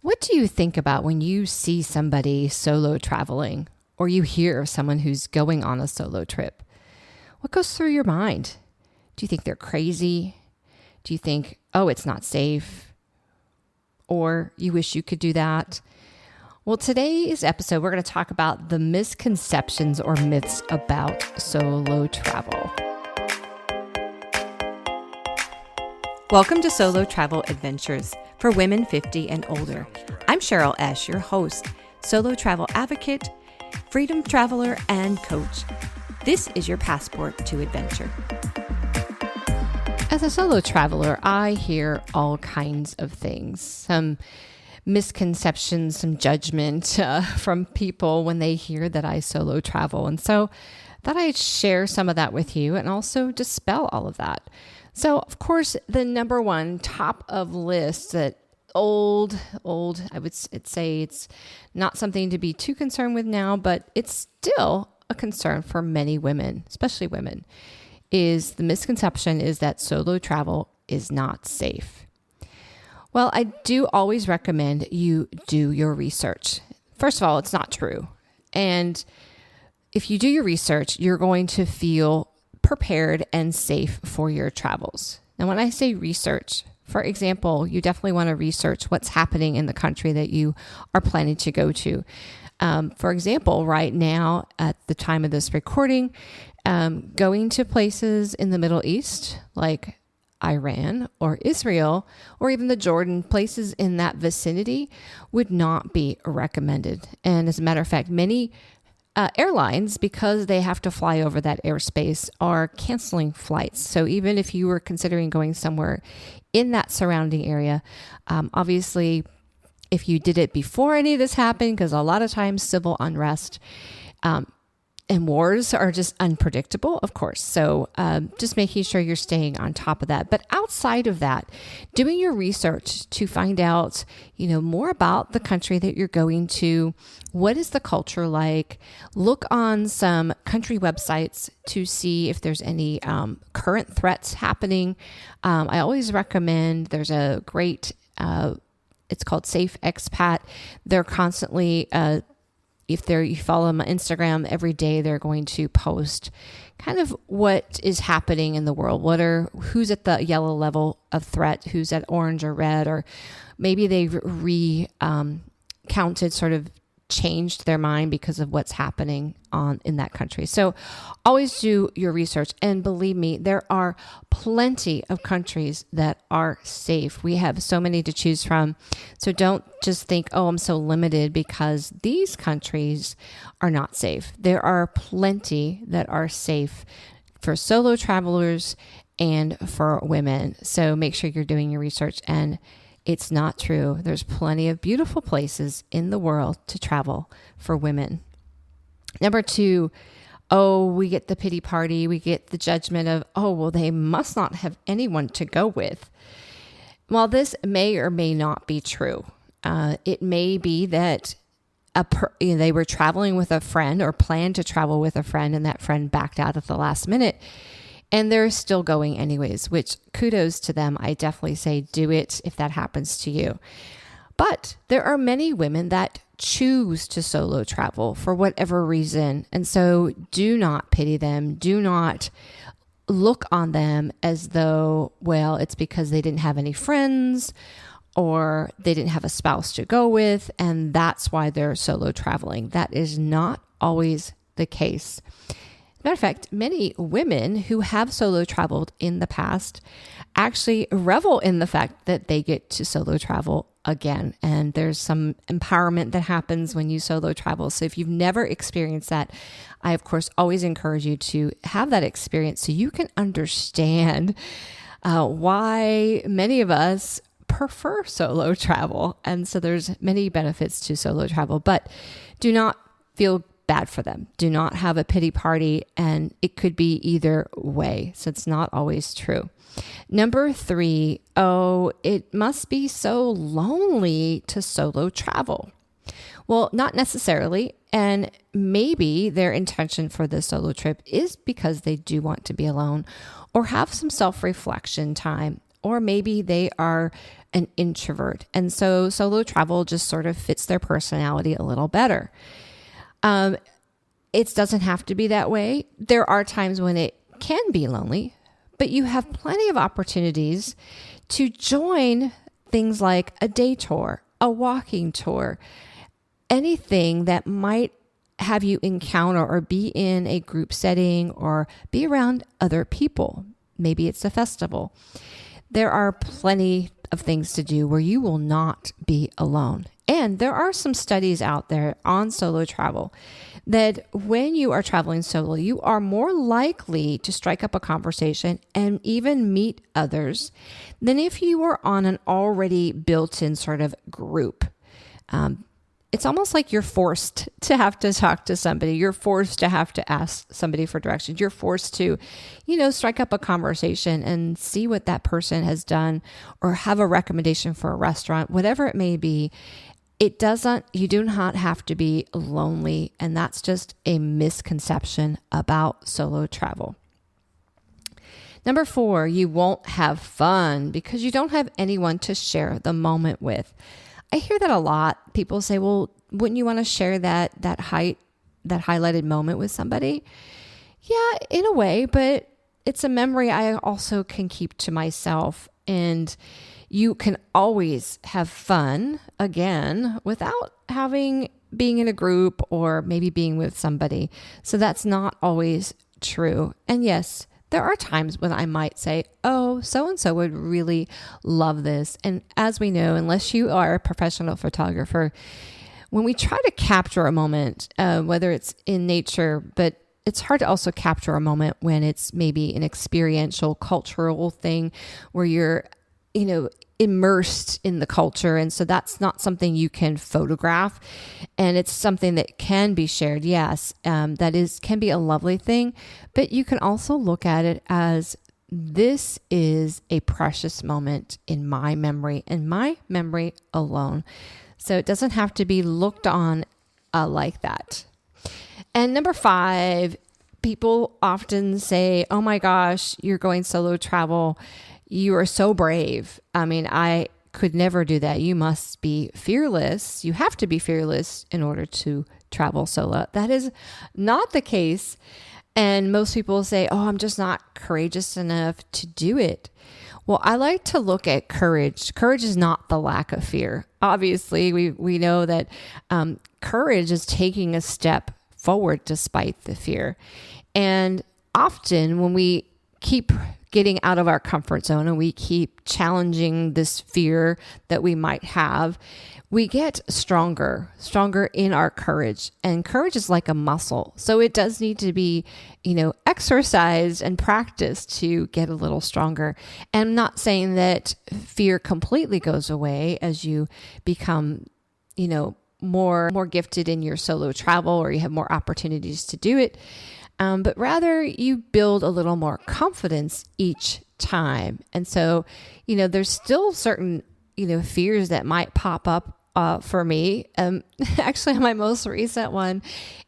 What do you think about when you see somebody solo traveling or you hear of someone who's going on a solo trip? What goes through your mind? Do you think they're crazy? Do you think, oh, it's not safe? Or you wish you could do that? Well, today's episode, we're going to talk about the misconceptions or myths about solo travel. Welcome to Solo Travel Adventures for women 50 and older. I'm Cheryl S., your host, solo travel advocate, freedom traveler, and coach. This is your passport to adventure. As a solo traveler, I hear all kinds of things, some misconceptions, some judgment from people when they hear that I solo travel. And so I thought I'd share some of that with you and also dispel all of that. So, of course, the number one top of list that old, I would say it's not something to be too concerned with now, but it's still a concern for many women, especially women, is the misconception is that solo travel is not safe. Well, I do always recommend you do your research. First of all, it's not true. And if you do your research, you're going to feel prepared and safe for your travels. Now, when I say research, for example, you definitely want to research what's happening in the country that you are planning to go to. For example, right now, at the time of this recording, going to places in the Middle East, like Iran or Israel, or even the Jordan, places in that vicinity would not be recommended. And as a matter of fact, many airlines, because they have to fly over that airspace, are canceling flights. So even if you were considering going somewhere in that surrounding area, obviously, if you did it before any of this happened, because a lot of times civil unrest and wars are just unpredictable, of course. So just making sure you're staying on top of that. But outside of that, doing your research to find out, more about the country that you're going to. What is the culture like? Look on some country websites to see if there's any current threats happening. I always recommend, there's a great, it's called Safe Expat. They're constantly, if you follow them on Instagram, every day they're going to post kind of what is happening in the world. Who's at the yellow level of threat, who's at orange or red, or maybe they've counted, sort of changed their mind because of what's happening in that country. So always do your research. And believe me, there are plenty of countries that are safe. We have so many to choose from. So don't just think, oh, I'm so limited because these countries are not safe. There are plenty that are safe for solo travelers and for women. So make sure you're doing your research. And it's not true. There's plenty of beautiful places in the world to travel for women. Number two, we get the pity party. We get the judgment of, well, they must not have anyone to go with. While this may or may not be true, it may be that they were traveling with a friend or planned to travel with a friend, and that friend backed out at the last minute. And they're still going anyways, which kudos to them. I definitely say do it if that happens to you. But there are many women that choose to solo travel for whatever reason. And so do not pity them. Do not look on them as though, well, it's because they didn't have any friends or they didn't have a spouse to go with, and that's why they're solo traveling. That is not always the case. Matter of fact, many women who have solo traveled in the past actually revel in the fact that they get to solo travel again. And there's some empowerment that happens when you solo travel. So if you've never experienced that, I, of course, always encourage you to have that experience so you can understand why many of us prefer solo travel. And so there's many benefits to solo travel, but do not feel bad for them. Do not have a pity party, and it could be either way. So it's not always true. Number three, it must be so lonely to solo travel. Well, not necessarily. And maybe their intention for the solo trip is because they do want to be alone or have some self-reflection time, or maybe they are an introvert. And so solo travel just sort of fits their personality a little better. It doesn't have to be that way. There are times when it can be lonely, but you have plenty of opportunities to join things like a day tour, a walking tour, anything that might have you encounter or be in a group setting or be around other people. Maybe it's a festival. There are plenty of things to do where you will not be alone. And there are some studies out there on solo travel that when you are traveling solo, you are more likely to strike up a conversation and even meet others than if you were on an already built-in sort of group. It's almost like you're forced to have to talk to somebody. You're forced to have to ask somebody for directions. You're forced to, strike up a conversation and see what that person has done or have a recommendation for a restaurant, whatever it may be. You do not have to be lonely. And that's just a misconception about solo travel. Number 4, you won't have fun because you don't have anyone to share the moment with. I hear that a lot. People say, well, wouldn't you want to share that highlighted moment with somebody? Yeah, in a way, but it's a memory I also can keep to myself. And you can always have fun again without being in a group or maybe being with somebody. So that's not always true. And yes, there are times when I might say, oh, so-and-so would really love this. And as we know, unless you are a professional photographer, when we try to capture a moment, whether it's in nature, but it's hard to also capture a moment when it's maybe an experiential, cultural thing where you're, immersed in the culture. And so that's not something you can photograph. And it's something that can be shared. Yes, can be a lovely thing, but you can also look at it as this is a precious moment in my memory and my memory alone. So it doesn't have to be looked on like that. And number 5, people often say, oh my gosh, you're going solo travel. You are so brave. I mean, I could never do that. You must be fearless. You have to be fearless in order to travel solo. That is not the case. And most people say, oh, I'm just not courageous enough to do it. Well, I like to look at courage. Courage is not the lack of fear. Obviously, we know that courage is taking a step forward despite the fear. And often when we keep getting out of our comfort zone and we keep challenging this fear that we might have, we get stronger in our courage. And courage is like a muscle. So it does need to be, exercised and practiced to get a little stronger. And I'm not saying that fear completely goes away as you become, more gifted in your solo travel or you have more opportunities to do it. But rather you build a little more confidence each time. And so, there's still certain, fears that might pop up for me. Actually, on my most recent one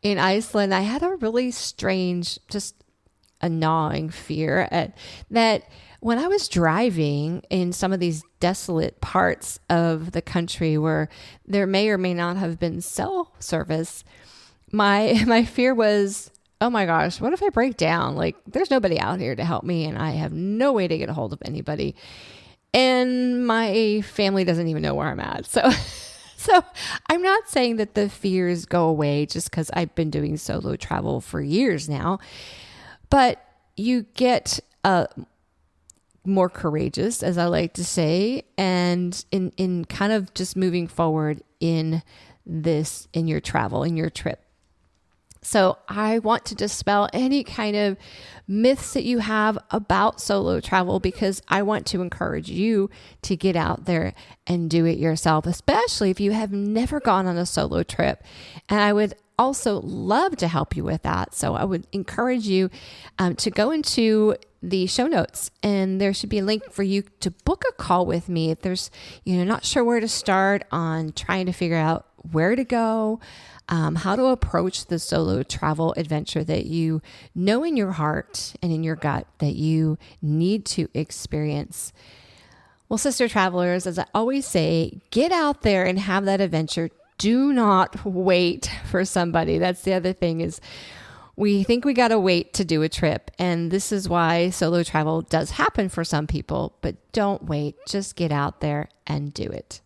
in Iceland, I had a really strange, just a gnawing fear that when I was driving in some of these desolate parts of the country where there may or may not have been cell service, my fear was, oh my gosh, what if I break down? Like, there's nobody out here to help me and I have no way to get a hold of anybody. And my family doesn't even know where I'm at. So I'm not saying that the fears go away just because I've been doing solo travel for years now, but you get more courageous, as I like to say, and in kind of just moving forward in your travel, in your trip. So I want to dispel any kind of myths that you have about solo travel because I want to encourage you to get out there and do it yourself, especially if you have never gone on a solo trip. And I would also love to help you with that. So I would encourage you to go into the show notes and there should be a link for you to book a call with me if there's, not sure where to start on trying to figure out where to go, how to approach the solo travel adventure that you know in your heart and in your gut that you need to experience. Well, sister travelers, as I always say, get out there and have that adventure. Do not wait for somebody. That's the other thing is we think we got to wait to do a trip. And this is why solo travel does happen for some people, but don't wait. Just get out there and do it.